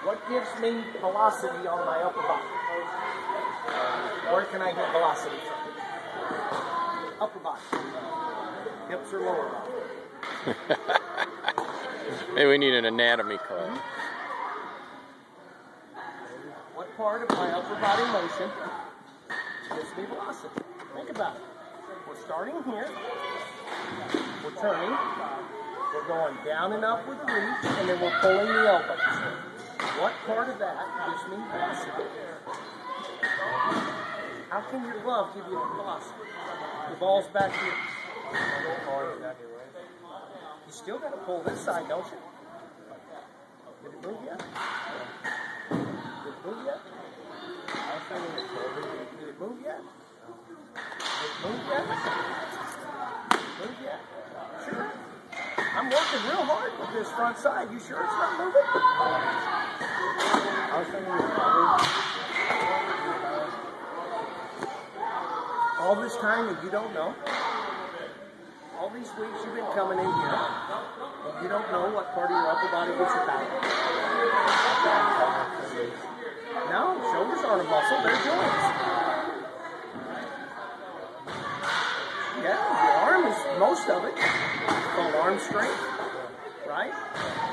What gives me velocity on my upper body? Where can I get velocity from? Upper body. Hips or lower body? Maybe we need an anatomy class. What part of my upper body motion gives me velocity? Think about it. We're starting here. We're turning. We're going down and up with the reach, and then we're pulling the elbows. What part of that gives me velocity? How can your glove give you velocity? The ball's back here. You still got to pull this side, don't you? Did it move yet? Did it move yet? Did it move yet? Did it move yet? Move yet? Sure. I'm working real hard with this front side. You sure it's not moving? All this time and you don't know? All these weeks you've been coming in here and you don't know what part of your upper body gets your power. No, shoulders aren't a muscle, they're joints. Yeah, your arm is most of it. It's called arm strength, right?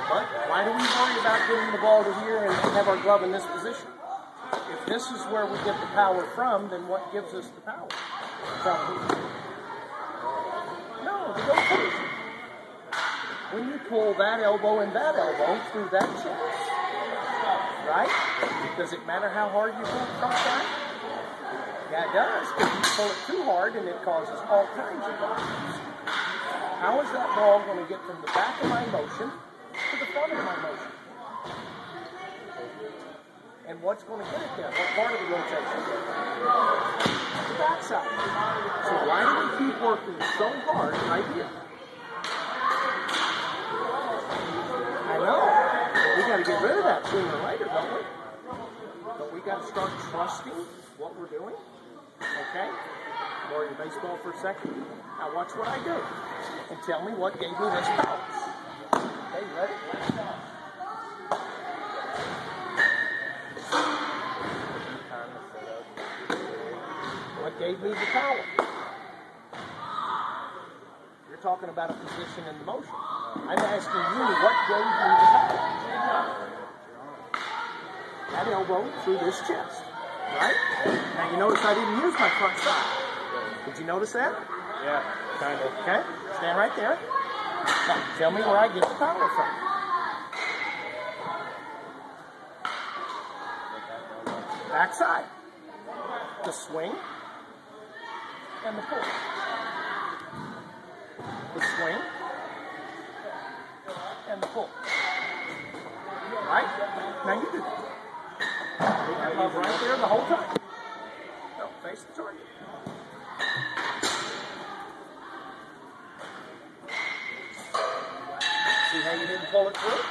But why do we worry about getting the ball to here and have our glove in this position? If this is where we get the power from, then what gives us the power? From here. No, the rotation. When you pull that elbow and that elbow through that chest, right? Does it matter how hard you pull the front side? Yeah, it does. If you pull it too hard, and it causes all kinds of problems. How is that ball going to get from the back of my motion to the front of my motion? And what's going to get it there? What part of the rotation? The backside. So why do we keep working so hard right here? I know. We got to get rid of that sooner or later, don't we? But we got to start trusting what we're doing. Okay? Borrow your baseball for a second. Now watch what I do. And tell me what gave me this power. Okay, you ready? What gave me the power? You're talking about a position in the motion. I'm asking you what gave me the power. That elbow through this chest. Right? Now you notice I didn't use my front side. Did you notice that? Yeah, kind of. Okay, stand right there. Now tell me where I get the power from. Backside. The swing and the pull. The swing and the pull. Right? Now you do that. Leave that love right there the whole time. No, face the target. See how you didn't pull it through?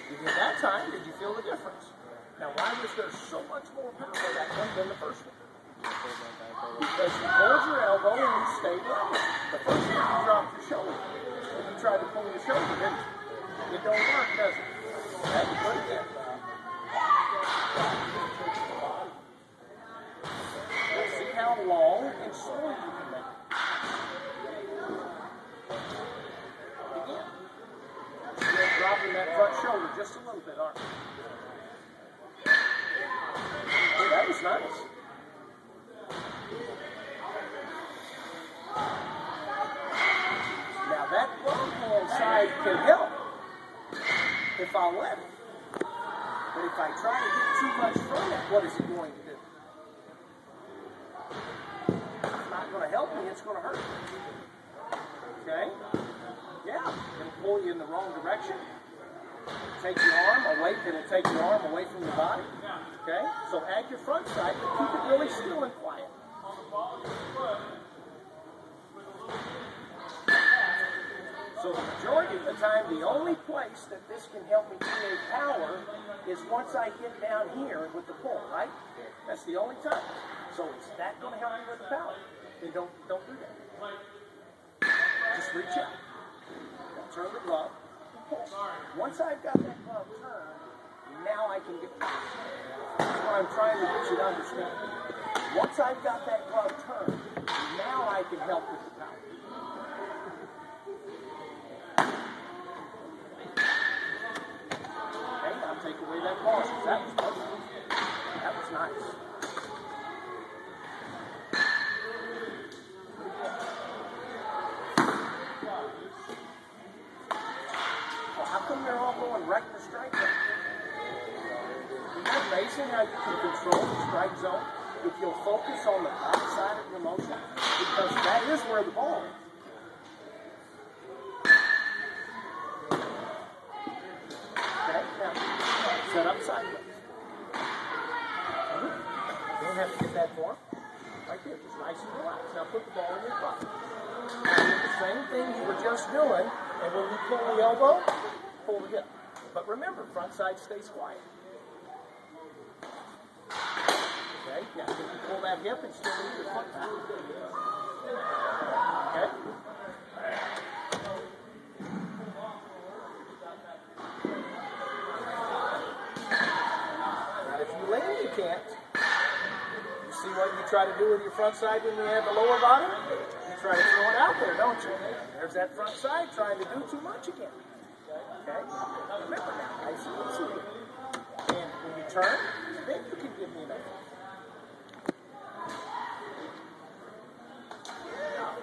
You did that time, did you feel the difference? Now why was there so much more power that one than the first one? Because you pulled your elbow and you stayed right. The first one you dropped your shoulder. If you tried to pull your shoulder, didn't you? It don't work, does it? Okay, put it in. See how long and slow you can make it. Again. You're dropping that front shoulder just a little bit, aren't you? Hey, that was nice. Now that wrong hand side can help if I let it. But if I try to get too much from it, what is it going to do? It's not going to help me, it's going to hurt me. Okay? Yeah, it'll pull you in the wrong direction. Take your arm away, it'll take your arm away from your body. Okay? So add your front side, but keep it really still and quiet. So the majority of the time, the only place that this can help me create power is once I get down here with the pull, right? That's the only time. So is that going to help me with the power? Then don't do that. Just reach out. Don't turn the glove. pull. Once I've got that glove turned, now I can get back. That's what I'm trying to get you to understand. Once I've got that glove turned, now I can help with the power. Okay, now take away that pause. That was perfect. That was nice. Well, how come they're all going right in the strike zone? Isn't that amazing how you can control the strike zone if you'll focus on the backside of your motion? Because that is where the ball is. Okay, now set up sideways. You don't have to get that far. Right there, just nice and relaxed. Now put the ball in your pocket. Now do the same thing you were just doing, and when you pull the elbow, pull the hip. But remember, front side stays quiet. Okay, now if you pull that hip and still move your foot back. Okay? Now if you lean, you can't. You see what you try to do with your front side when you have the lower bottom? You try to throw it out there, don't you? There's that front side trying to do too much again. Okay? Remember now, nice and easy. And when you turn, then you can give me another.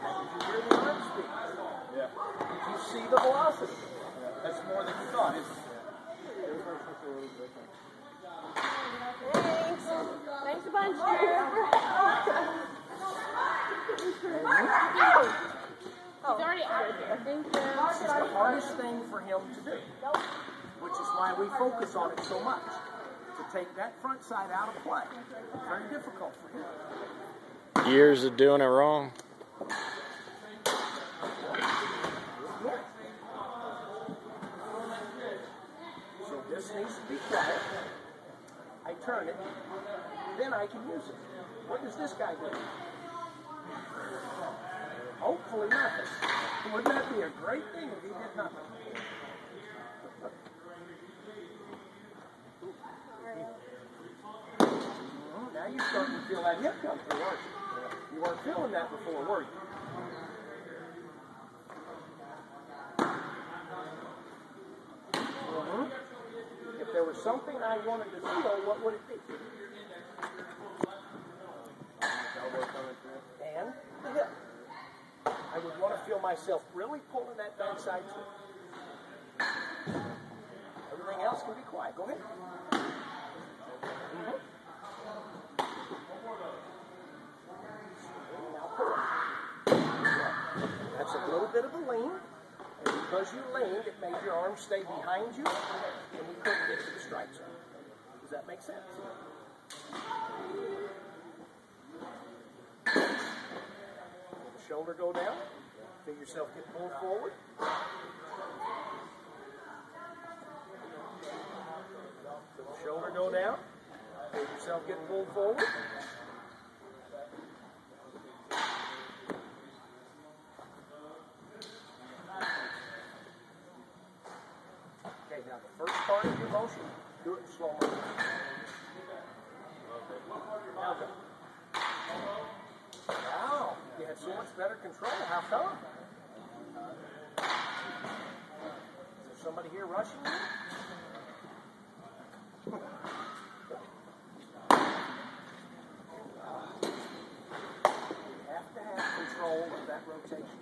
Did you hear the arm speed? Yeah. Did you see the velocity? Yeah. That's more than you thought, isn't it? Thanks. Thanks a bunch, He's already out of here. Thank you. This is the hardest thing for him to do, which is why we focus on it so much. To take that front side out of play. Very difficult for him. Years of doing it wrong. So this needs to be quiet. I turn it, then I can use it. What does this guy do? Hopefully nothing. Wouldn't that be a great thing if he did nothing? Now you're starting to feel that hip come through, aren't you? You weren't feeling that before, were you? If there was something I wanted to feel, what would it be? And the hip. I would want to feel myself really pulling that backside through. Everything else can be quiet. Go ahead. Now pull it. That's a little bit of a lean. And because you leaned, it made your arms stay behind you, and you couldn't get to the strike zone. Does that make sense? Let the shoulder go down. Feel yourself get pulled forward. Feel the shoulder go down. Feel yourself get pulled forward. Okay, now the first part of your motion, do it in slow motion. Now go. Wow, you had so much better control. How come? Is there somebody here rushing you? You have to have control of that rotation.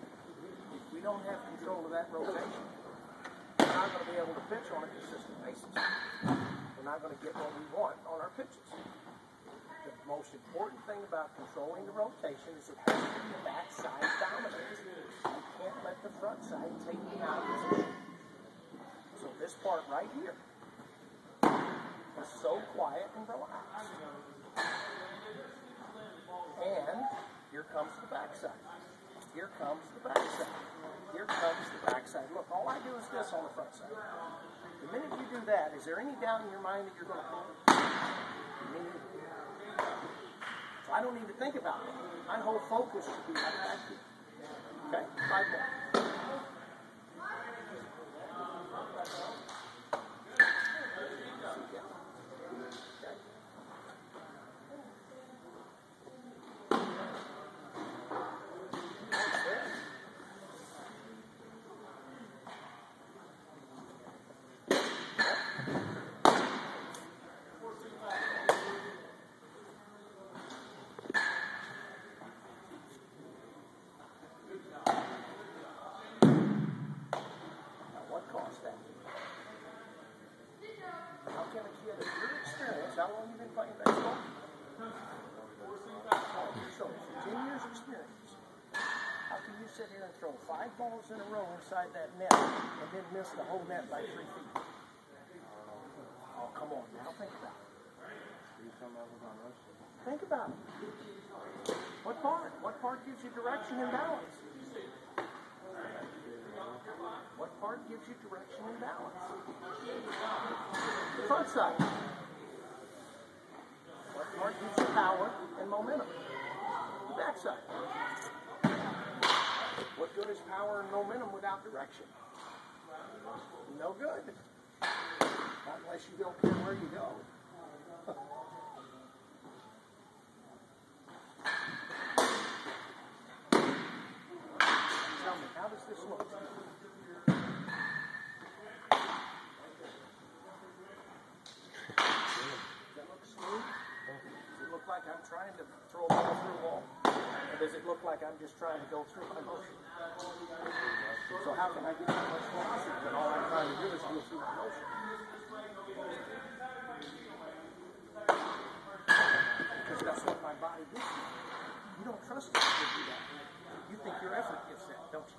If we don't have control of that rotation, we're not going to be able to pitch on a consistent basis. We're not going to get what we want on our pitches. The most important thing about controlling the rotation is it has to be backside dominant. You can't let the front side take you out of position. So this part right here is so quiet and relaxed. And here comes the backside. Here comes the backside. Here comes the backside. Look, all I do is this on the front side. The minute you do that, is there any doubt in your mind that you're going to pull? So I don't need to think about it. My whole focus should be right back here. Okay? 5 more. there and throw 5 balls in a row inside that net and then miss the whole net by 3 feet? Oh, come on now, think about it. Think about it. What part? What part gives you direction and balance? What part gives you direction and balance? The front side. What part gives you power and momentum? The back side. What good is power and momentum without direction? No good. Not unless you don't care where you go. Tell me, how does this look? Does that look smooth? Does it look like I'm trying to throw a ball through a wall? Or does it look like I'm just trying to go through my motion? So how can I get that much velocity when all I'm trying to do is go through my motion? Because that's what my body gives you. You don't trust it to give you that. You think your effort gives that, don't you?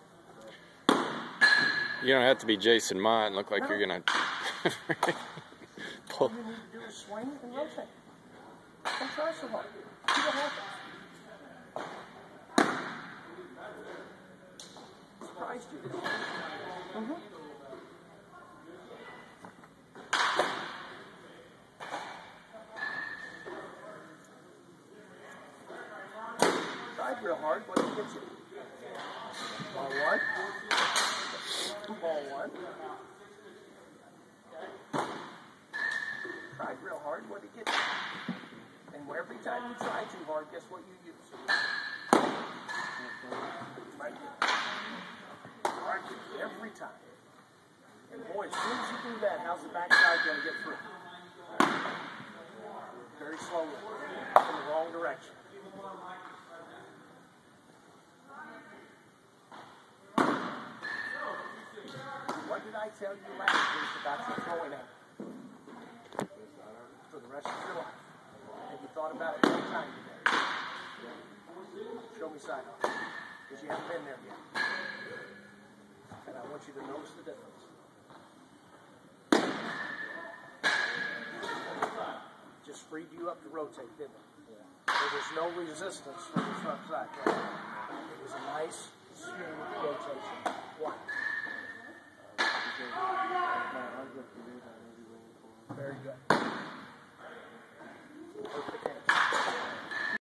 You don't have to be Jason Mott and look like you're gonna pull. All you need to do is swing and rotate. Don't try so hard. See what happens. Surprised you, didn't it? Tried real hard, but it gets you. Ball 1. Ball 1. Tried real hard, what did it get you? And every time you try too hard, guess what you use? Right there. Right there. Every time. And boy, as soon as you do that, how's the backside going to get through? Very slowly. In the wrong direction. What did I tell you last week about your throwing aim? For the rest of your life. Have you thought about it one time today? Show me side on. Because you haven't been there yet. And I want you to notice the difference. Just freed you up to rotate, didn't it? There was no resistance from the front side. Right? It was a nice